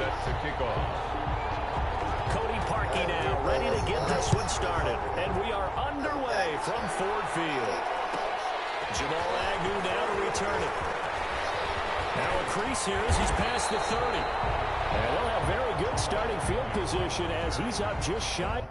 set to kick off. Now ready to get this one started. And we are underway from Ford Field. Jamal Agnew now to return it. Now a crease here as he's past the 30. And they'll have very good starting field position as he's up just shy.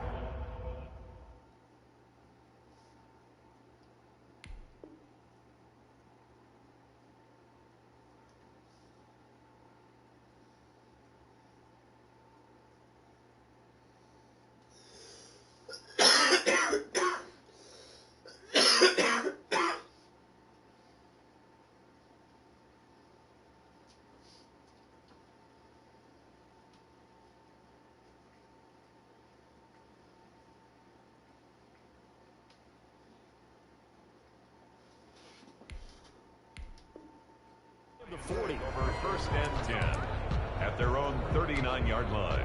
The 40 over first and 10 at their own 39-yard line.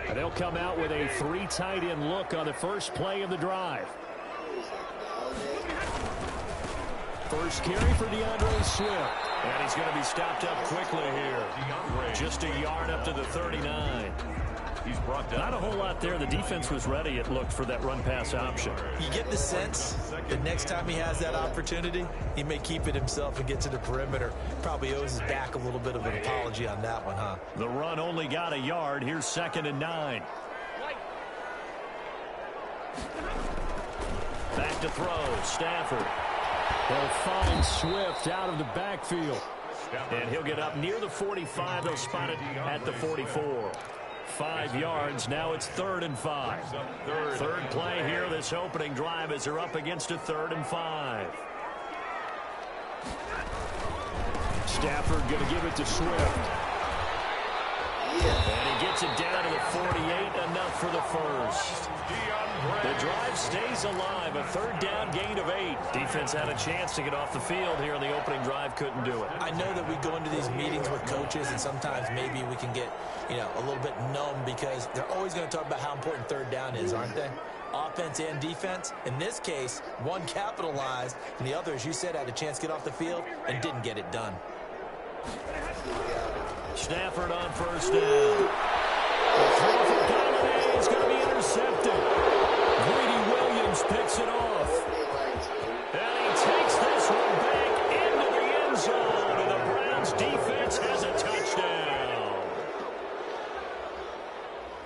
And they'll come out with a 3 tight end look on the first play of the drive. First carry for DeAndre Swift. And he's going to be stopped up quickly here. Just a yard up to the 39. He's brought down. Not a whole lot there. The defense was ready, it looked, for that run-pass option. You get the sense that next time he has that opportunity, he may keep it himself and get to the perimeter. Probably owes his back a little bit of an apology on that one, huh? The run only got a yard. Here's 2nd and 9. Back to throw. Stafford. They'll find Swift out of the backfield. And he'll get up near the 45. They'll spot it at the 44. 5 yards. Now it's 3rd and 5. Third play here this opening drive as they're up against a 3rd and 5. Stafford going to give it to Swift. And he gets it down to the 48. Enough for the first. The drive stays alive. A 3rd down gain of 8. Defense had a chance to get off the field here in the opening drive. Couldn't do it. I know that we go into these meetings with coaches, and sometimes maybe we can get, a little bit numb because they're always going to talk about how important 3rd down is, aren't they? Offense and defense. In this case, one capitalized, and the other, as you said, had a chance to get off the field and didn't get it done. Stafford on first down. The throw for Galladay is going to be intercepted. Greedy Williams picks it off. And he takes this one back into the end zone. And the Browns defense has a touchdown.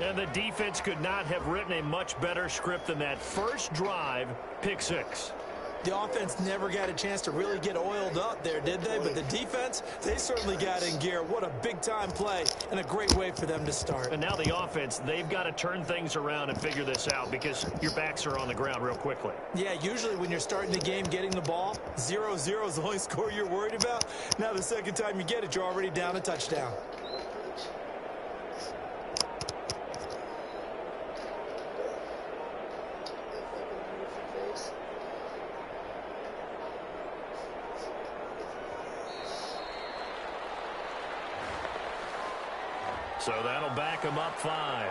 And the defense could not have written a much better script than that first drive, pick 6. The offense never got a chance to really get oiled up there, did they? But the defense, they certainly got in gear. What a big-time play and a great way for them to start. And now the offense, they've got to turn things around and figure this out because your backs are on the ground real quickly. Yeah, usually when you're starting the game getting the ball, 0-0 is the only score you're worried about. Now the second time you get it, you're already down a touchdown. So that'll back him up 5.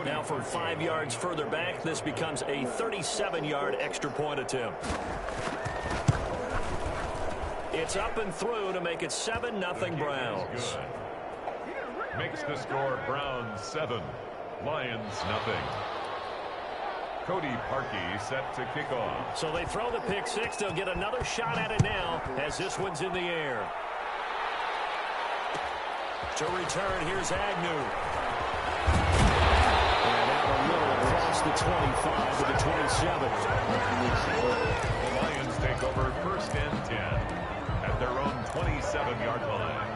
Now from 5 yards further back, this becomes a 37-yard extra point attempt. It's up and through to make it 7-0 Browns. Makes the score Browns 7, Lions nothing. Cody Parkey set to kick off. So they throw the pick 6. They'll get another shot at it now as this one's in the air. To return, here's Agnew. And out a little across the 25 to the 27. The Lions take over first and 10 at their own 27-yard line.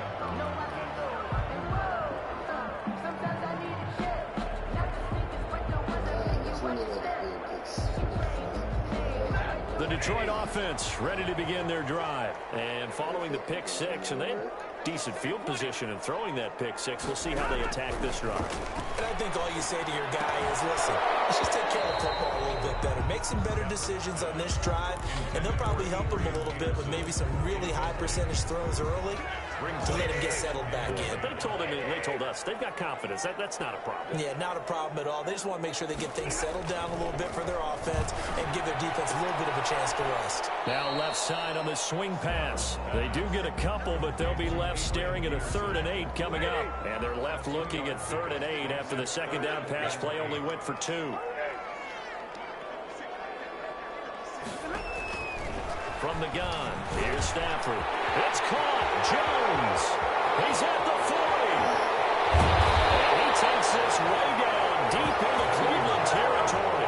The Detroit offense ready to begin their drive. And following the pick six, and they had decent field position in throwing that pick six. We'll see how they attack this drive. And I think all you say to your guy is, listen, let's just take care of the football a little bit better. Make some better decisions on this drive, and they'll probably help him a little bit with maybe some really high percentage throws early to let him get settled back in. But they told us they've got confidence. That's not a problem. Yeah, not a problem at all. They just want to make sure they get things settled down a little bit for their offense and give their defense a little bit of a chance to rest. Now left side on the swing pass. They do get a couple, but they'll be left staring at a 3rd and 8 coming up. And they're left looking at 3rd and 8 after the second down pass play only went for 2. From the gun, here's Stafford. It's caught. Jones. He's at the 40. And he takes this way down deep into Cleveland territory.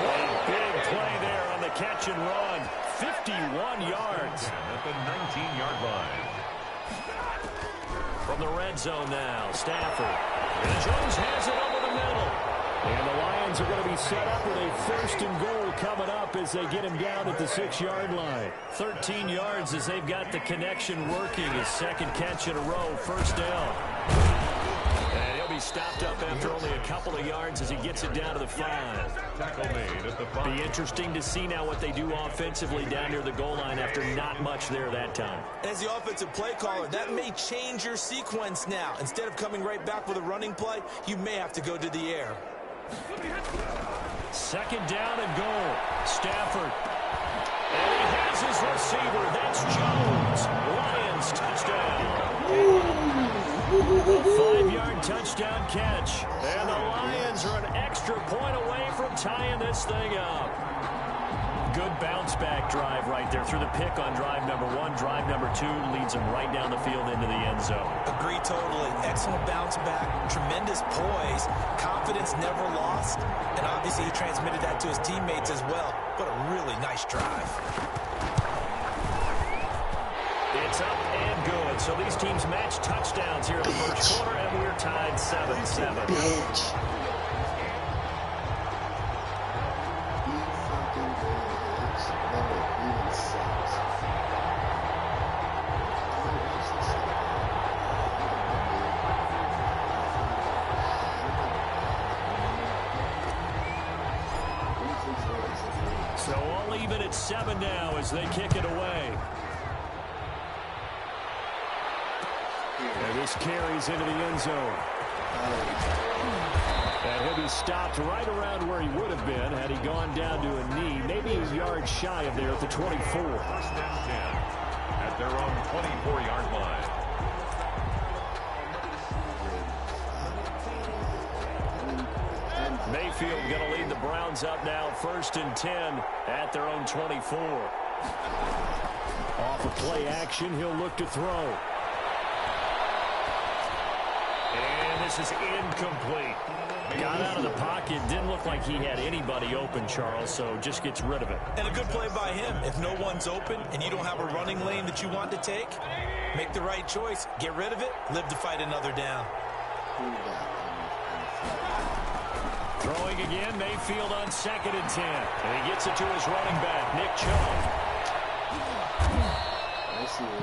A big play there on the catch and run. 51 yards. At the 19-yard line. From the red zone now, Stafford. And Jones has it over the middle. And the Lions are going to be set up with a 1st and goal coming up as they get him down at the 6-yard line. 13 yards as they've got the connection working. His second catch in a row, 1st down. And he'll be stopped up after only a couple of yards as he gets it down to the 5. Tackle made at the 5. Be interesting to see now what they do offensively down near the goal line after not much there that time. As the offensive play caller, that may change your sequence now. Instead of coming right back with a running play, you may have to go to the air. 2nd down and goal. Stafford. And he has his receiver. That's Jones. Lions touchdown. A 5-yard touchdown catch. And the Lions are an extra point away from tying this thing up. Good bounce-back drive right there through the pick on drive number 1. Drive number 2 leads them right down the field into the end zone. Agree totally. Excellent bounce-back, tremendous poise, confidence never lost, and obviously he transmitted that to his teammates as well. What a really nice drive. It's up and good. So these teams match touchdowns here in the first quarter, and we're tied 7-7. So all even at 7 now as they kick it away. And this carries into the end zone. And he'll be stopped right around where he would have been had he gone down to a knee, maybe a yard shy of there at the 24. 1st and 10 at their own 24-yard line. Mayfield going to lead the Browns up now, 1st and 10 at their own 24. Off of play action, he'll look to throw. And this is incomplete. Got out of the pocket. Didn't look like he had anybody open, Charles, so just gets rid of it. And a good play by him. If no one's open and you don't have a running lane that you want to take, make the right choice. Get rid of it. Live to fight another down. Throwing again, Mayfield on 2nd and 10. And he gets it to his running back, Nick Chubb.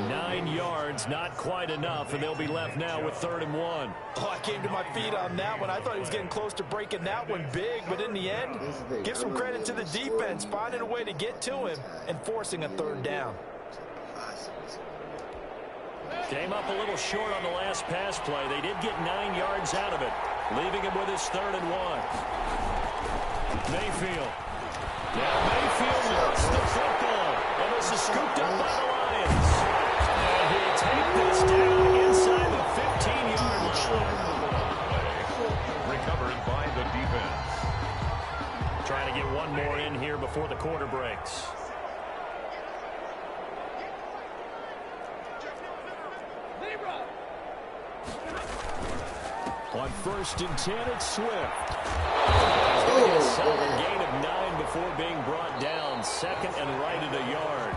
9 yards, not quite enough, and they'll be left now with 3rd and 1. Oh, I came to my feet on that one. I thought he was getting close to breaking that one big, but in the end, give some credit to the defense, finding a way to get to him and forcing a 3rd down. Came up a little short on the last pass play. They did get 9 yards out of it, leaving him with his 3rd and 1. Mayfield. Now Mayfield lost the football, and this is scooped up by the Lions. And he'll take this down inside the 15-yard line. Recovered by the defense. Trying to get one more in here before the quarter breaks. On 1st and 10, it's Swift. A solid gain of 9 before being brought down. 2nd and right at a yard.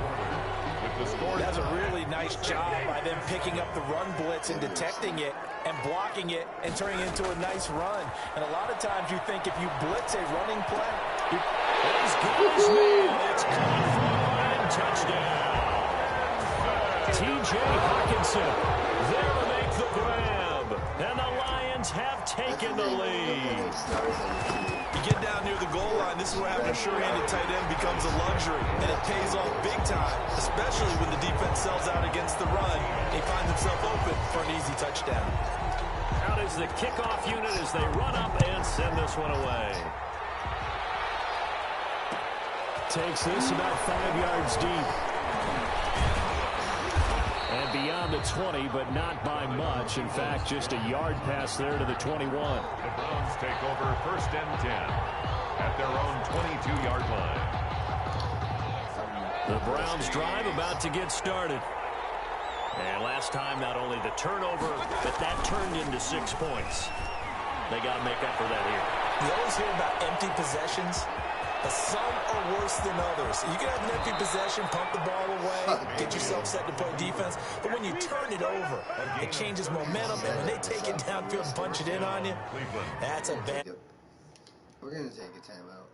That's a really nice job by them picking up the run blitz and detecting it and blocking it and turning it into a nice run. And a lot of times you think if you blitz a running play, He's got his man. It's caught for a line touchdown. T.J. Hawkinson there to make the grab. And the Lions have taken the lead. You get down near the goal line, this is where having a sure-handed tight end becomes a luxury, and it pays off big time, especially when the defense sells out against the run. He finds himself open for an easy touchdown. Out is the kickoff unit as they run up and send this one away. Takes this about 5 yards deep. And beyond the 20, but not by much. In fact, just a yard pass there to the 21. The Browns take over 1st and 10 at their own 22-yard line. The Browns drive about to get started. And last time, not only the turnover, but that turned into 6 points. They got to make up for that here. You always hear about empty possessions, but some are worse than others. You can have an empty possession, pump the ball away, get yourself set to play defense, but when you turn it over, it changes momentum, and when they take it downfield and punch it in on you, that's a bad... Yep. We're going to take a timeout.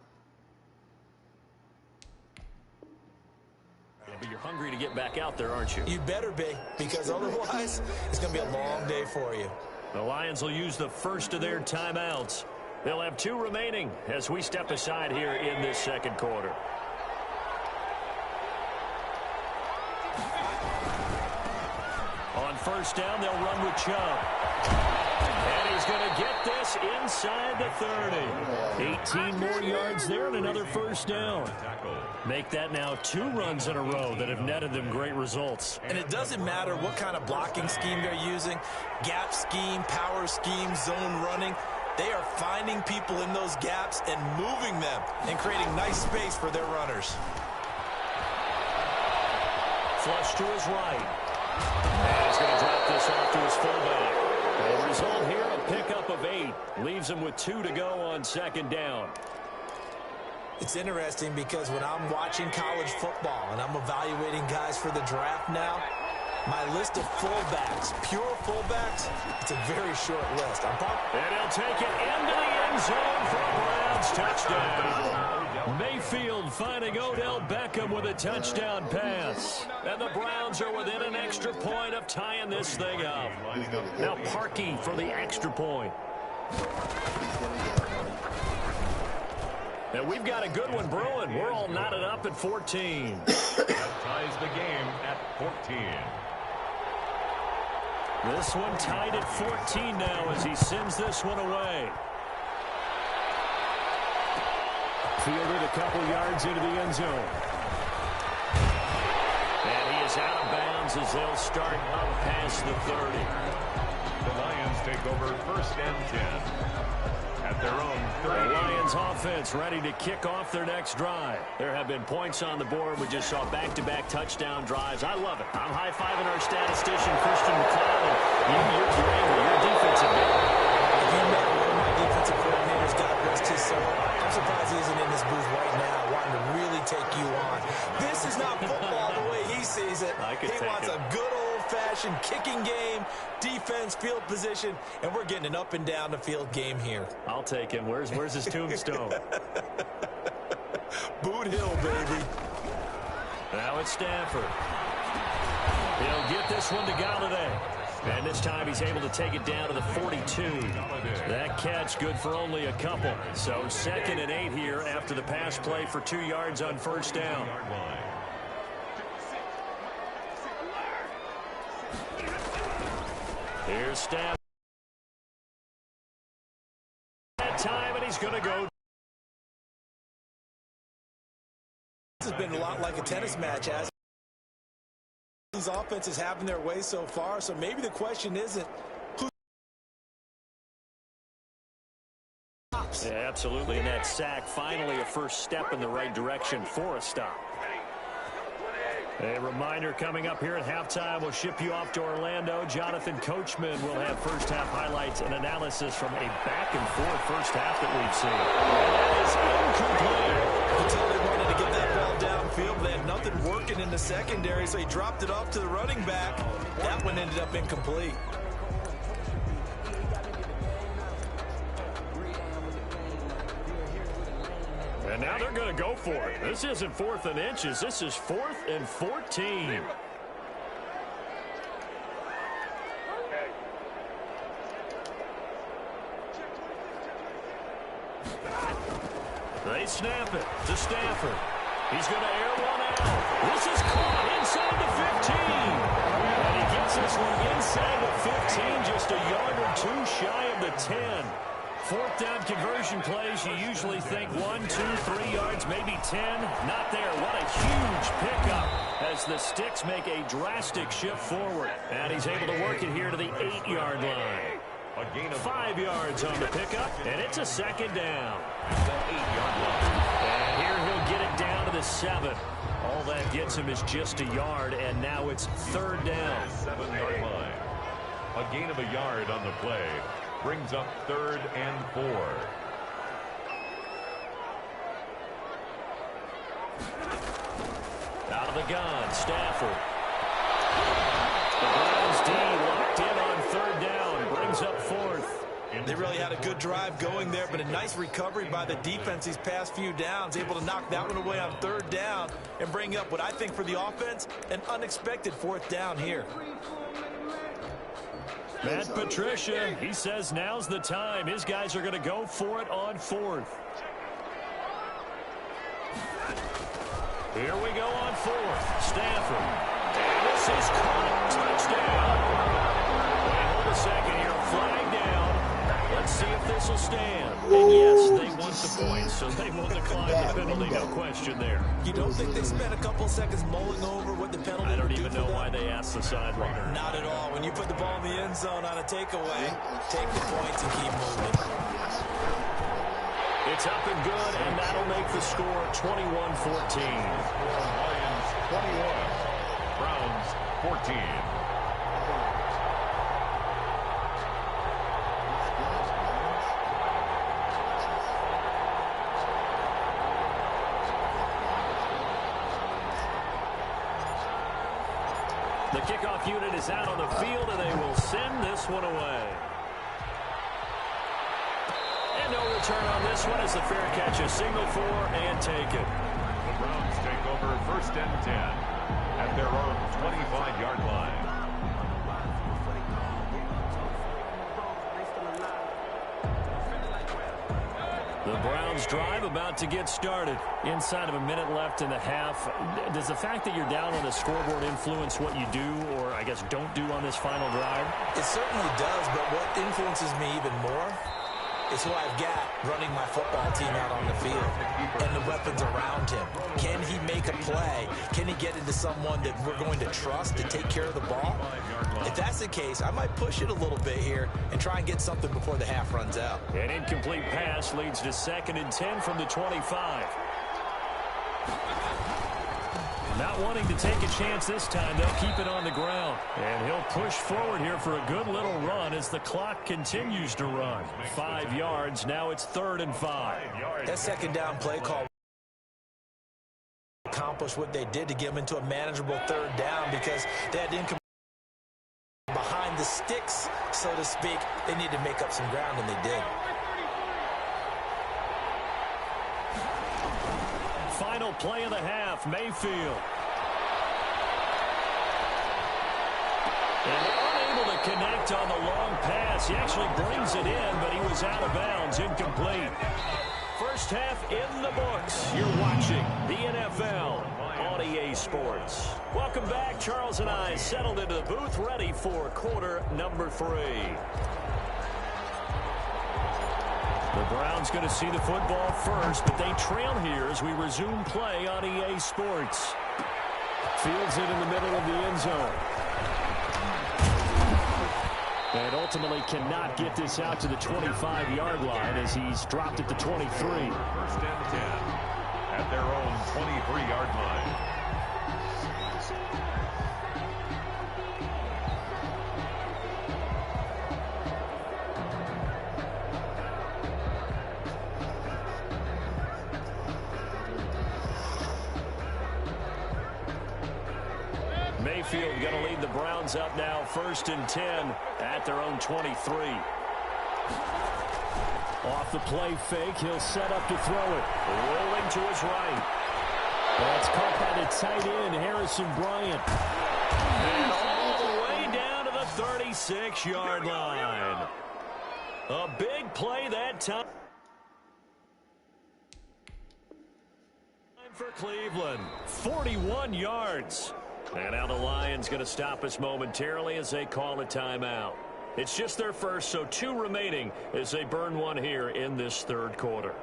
Yeah, but you're hungry to get back out there, aren't you? You better be, because otherwise, it's going to be a long day for you. The Lions will use the first of their timeouts. They'll have 2 remaining as we step aside here in this second quarter. On 1st down, they'll run with Chubb. And he's going to get this inside the 30. 18 more yards there and another 1st down. Make that now 2 runs in a row that have netted them great results. And it doesn't matter what kind of blocking scheme they're using, gap scheme, power scheme, zone running. They are finding people in those gaps and moving them and creating nice space for their runners. Flush to his right. And he's going to drop this off to his fullback. The result here, a pickup of 8. Leaves him with 2 to go on 2nd down. It's interesting because when I'm watching college football and I'm evaluating guys for the draft now, my list of fullbacks, pure fullbacks, it's a very short list. And he'll take it into the end zone for a Browns touchdown. Mayfield finding Odell Beckham with a touchdown pass. And the Browns are within an extra point of tying this thing up. Now Parkey for the extra point. And we've got a good one brewing. We're all knotted up at 14. That ties the game at 14. This one tied at 14 now as he sends this one away. Fielded a couple yards into the end zone. And he is out of bounds as they'll start up past the 30. The Lions take over 1st and 10 at their own 30. The Lions offense ready to kick off their next drive. There have been points on the board. We just saw back-to-back touchdown drives. I love it. I'm high-fiving our statistician, Christian McLeod. You're angry. You're defensive man. If you met one of my defensive coordinators, God rest his soul, I'm surprised he isn't in this booth right now wanting to really take you on. This is not football the way he sees it. He wants a good old-fashioned kicking game, defense, field position, and we're getting an up-and-down-the-field game here. I'll take him. Where's his tombstone? Boot Hill, baby. Now it's Stafford. He'll get this one to Galladay. And this time he's able to take it down to the 42. That catch good for only a couple. So 2nd and 8 here after the pass play for 2 yards on 1st down. Here's Stafford. That time, and he's going to go. This has been a lot like a tennis match, as these offenses having their way so far. So maybe the question isn't who. Yeah, absolutely. And that sack, finally a first step in the right direction for a stop. A reminder coming up here at halftime. We'll ship you off to Orlando. Jonathan Coachman will have first half highlights and analysis from a back-and-forth first half that we've seen. That is incomplete. Until they wanted to get that ball downfield, they had nothing working in the secondary, so he dropped it off to the running back. That one ended up incomplete. And now they're going to go for it. This isn't 4th and inches. This is 4th and 14. They snap it to Stafford. He's going to air one out. This is caught inside the 15. And he gets this one inside the 15, just a yard or two shy of the 10. 4th down conversion plays, you usually think 1, 2, 3 yards, maybe 10. Not there. What a huge pickup as the Sticks make a drastic shift forward. And he's able to work it here to the 8-yard line. A gain of 5 yards on the pickup, and it's a 2nd down. the 8-yard line. And here he'll get it down to the 7. All that gets him is just a yard, and now it's 3rd down. 7-yard line. A gain of a yard on the play brings up 3rd and 4. Out of the gun, Stafford. The Browns D locked in on 3rd down, brings up 4th. They really had a good drive going there, but a nice recovery by the defense these past few downs, able to knock that one away on 3rd down and bring up what I think for the offense, an unexpected 4th down here. Matt Patricia, he says now's the time. His guys are going to go for it on 4th. Here we go on 4th. Stafford. And this is caught. Touchdown. Wait, hold a second here. Flag down. Let's see if this will stand. And yes, they want the points, so they will decline the penalty. No question there. You don't think they spent a couple seconds mulling over what the penalty I don't would do even for know them? why they asked the sideline. Not at all. When you put the ball in the end zone on a takeaway, take the points and keep moving. It's up and good, and that'll make the score 21-14. Lions 21. Browns 14. The kickoff unit is out on the field, and they will send this one away. And no return on this one as the fair catch is signaled for and taken. The Browns take over 1st and 10 at their own 25-yard line. The Browns drive about to get started. Inside of a minute left in the half. Does the fact that you're down on the scoreboard influence what you do, or I guess don't do on this final drive? It certainly does, but what influences me even more is who I've got running my football team out on the field and the weapons around him. Can he make a play? Can he get into someone that we're going to trust to take care of the ball? If that's the case, I might push it a little bit here and try and get something before the half runs out. An incomplete pass leads to 2nd and 10 from the 25. Not wanting to take a chance this time, they'll keep it on the ground. And he'll push forward here for a good little run as the clock continues to run. 5 yards, now it's 3rd and 5. That 2nd down play call accomplished what they did to get them into a manageable 3rd down because they had income behind the sticks, so to speak. They needed to make up some ground, and they did. Final play of the half, Mayfield. And unable to connect on the long pass. He actually brings it in, but he was out of bounds, incomplete. First half in the books. You're watching the NFL on EA Sports. Welcome back. Charles and I settled into the booth, ready for quarter number 3. The Browns going to see the football first, but they trail here as we resume play on EA Sports. Fields it in the middle of the end zone. And ultimately cannot get this out to the 25-yard line as he's dropped at the 23. 1st and 10 at their own 23-yard line. Mayfield going to lead the Browns up now, 1st and 10 at their own 23. Off the play fake, he'll set up to throw it. Rolling to his right. That's caught by the tight end, Harrison Bryant. And all the way down to the 36-yard line. A big play that time for Cleveland. 41 yards. And now the Lions going to stop us momentarily as they call a timeout. It's just their first, so 2 remaining as they burn one here in this third quarter.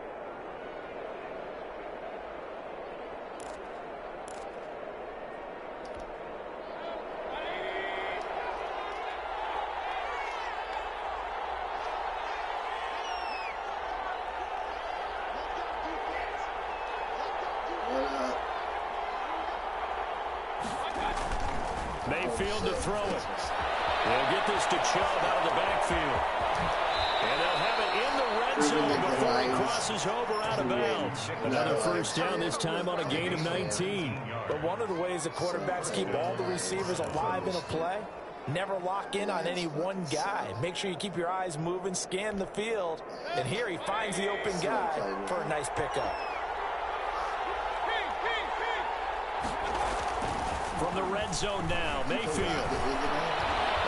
Mayfield to throw it. They'll get this to Chubb out of the backfield. And they'll have it in the red zone before he crosses over out of bounds. Another first down, this time on a gain of 19. But one of the ways the quarterbacks keep all the receivers alive in a play, never lock in on any one guy. Make sure you keep your eyes moving, scan the field. And here he finds the open guy for a nice pickup. From the red zone now, Mayfield.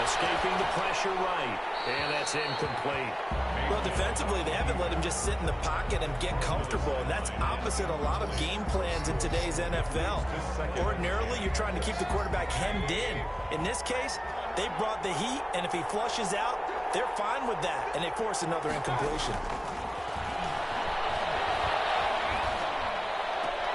Escaping the pressure right. And that's incomplete. Well, defensively, they haven't let him just sit in the pocket and get comfortable. And that's opposite a lot of game plans in today's NFL. Ordinarily, you're trying to keep the quarterback hemmed in. In this case, they brought the heat, and if he flushes out, they're fine with that. And they force another incompletion.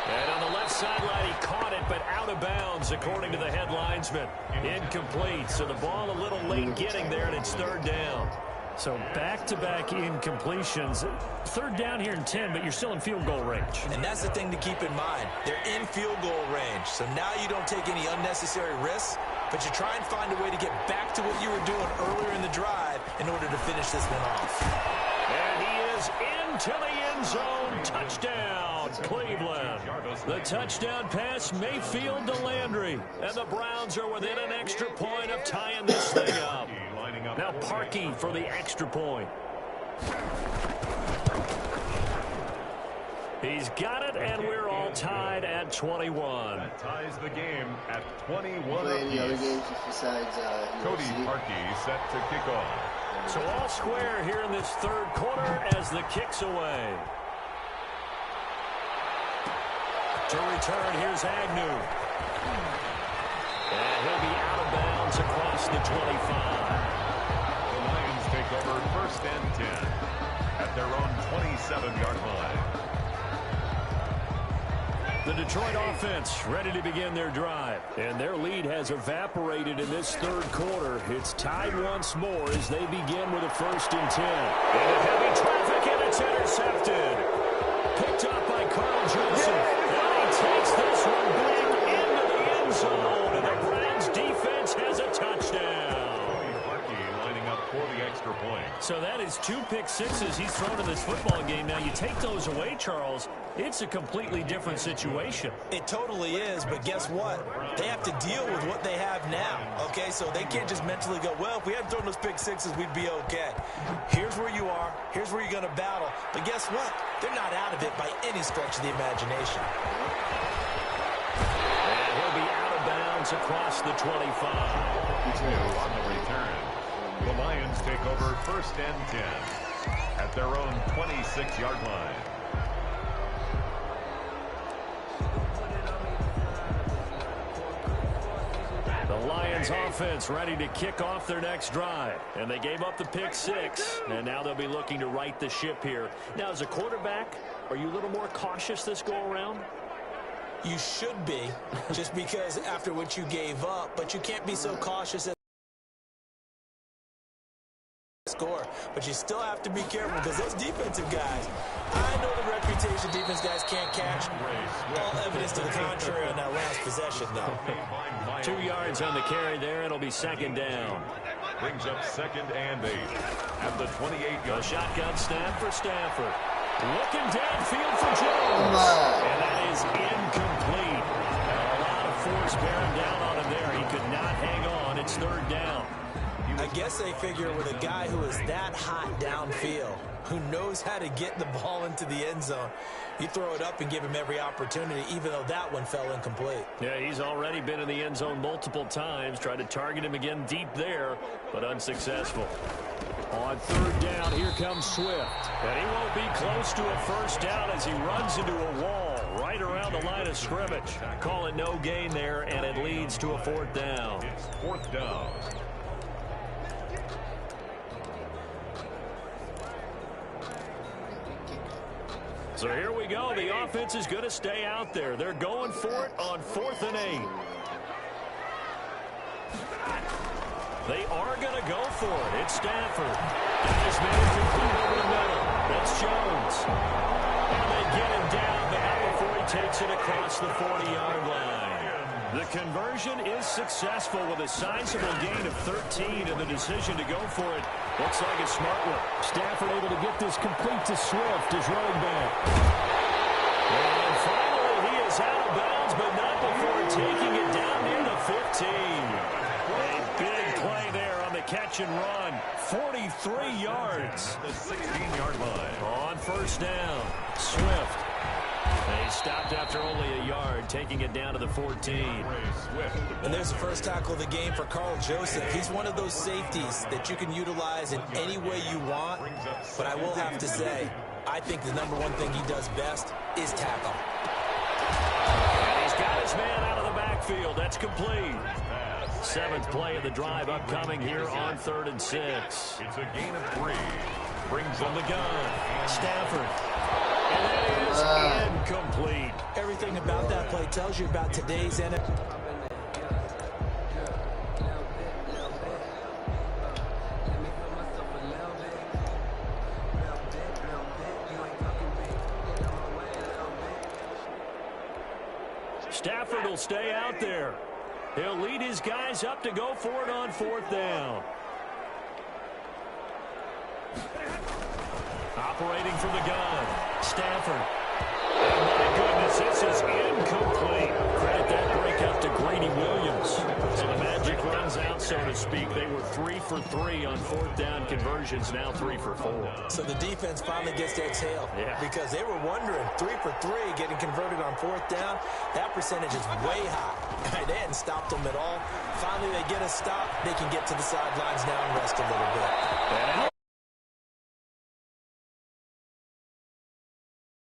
And on the left sideline, he caught it, but out of bounds, according to the head linesman. Incomplete, so the ball a little late getting there, and it's third down. So back-to-back incompletions. Third down here in 10, but you're still in field goal range. And that's the thing to keep in mind. They're in field goal range, so now you don't take any unnecessary risks, but you try and find a way to get back to what you were doing earlier in the drive in order to finish this one off. And he is into the end zone. Touchdown, Cleveland. The touchdown pass, Mayfield to Landry. And the Browns are within an extra point of tying this thing up. Now Parkey for the extra point. He's got it, and we're all tied at 21. That ties the game at 21 Any other games besides Cody Parkey set to kick off. So all square here in this third quarter as the kick's away. To return, here's Agnew. And he'll be out of bounds across the 25. The Lions take over first and 10 at their own 27-yard line. The Detroit offense ready to begin their drive. And their lead has evaporated in this third quarter. It's tied once more as they begin with a first and 10. Into heavy traffic, and it's intercepted. Picked up by Carl Joseph. And he takes this one back into the end zone. And the Browns defense has a touchdown. For the extra point. So that is 2 pick sixes he's thrown in this football game. Now you take those away, Charles, it's a completely different situation. It totally is, but guess what? They have to deal with what they have now, okay? So they can't just mentally go, well, if we hadn't thrown those pick sixes, we'd be okay. Here's where you are. Here's where you're going to battle. But guess what? They're not out of it by any stretch of the imagination. And he'll be out of bounds across the 25. On the return. The Lions take over first and 10 at their own 26-yard line. The Lions offense ready to kick off their next drive. And they gave up the pick six. And now they'll be looking to right the ship here. Now, as a quarterback, are you a little more cautious this go-around? You should be, just because after what you gave up, but you can't be so cautious as score. But you still have to be careful because those defensive guys, I know the reputation defense guys can't catch. All evidence to the contrary on that last possession, though. 2 yards on the carry there. It'll be second down. Brings up second and 8 at the 28-yard. Shotgun snap for Stafford. Looking downfield for Jones. And that is incomplete. A lot of force bearing down on him there. He could not hang on. It's third down. I guess they figure with a guy who is that hot downfield, who knows how to get the ball into the end zone, you throw it up and give him every opportunity, even though that one fell incomplete. Yeah, he's already been in the end zone multiple times. Tried to target him again deep there, but unsuccessful. On third down, here comes Swift. And he won't be close to a first down as he runs into a wall right around the line of scrimmage. Call it no gain there, and it leads to a fourth down. It's fourth down. So here we go. The offense is going to stay out there. They're going for it on 4th and 8. They are going to go for it. It's Stafford. Guys managed to clean over the middle. That's Jones. And they get him down, but not before he takes it across the 40-yard line. The conversion is successful with a sizable gain of 13, and the decision to go for it looks like a smart one. Stafford able to get this complete to Swift, his running back. And finally, he is out of bounds, but not before taking it down near the 15. A big play there on the catch and run. 43 yards. The 16-yard line. On first down, Swift. They stopped after only a yard, taking it down to the 14. And there's the first tackle of the game for Carl Joseph. He's one of those safeties that you can utilize in any way you want. But I will have to say, I think the number one thing he does best is tackle. And he's got his man out of the backfield. That's complete. 7th play of the drive upcoming here on 3rd and 6. It's a gain of 3. Brings From the gun, Stafford. And that is incomplete. Everything about that play tells you about today's NFL. Stafford will stay out there. He'll lead his guys up to go for it on 4th down. Operating from the gun, Stafford. And my goodness, this is incomplete. Credit that breakup to Greedy Williams. So the magic runs out, so to speak. They were 3 for 3 on 4th down conversions, now 3 for 4. So the defense finally gets to exhale. Yeah. Because they were wondering, 3 for 3 getting converted on 4th down. That percentage is way high. They hadn't stopped them at all. Finally, they get a stop. They can get to the sidelines now and rest a little bit. And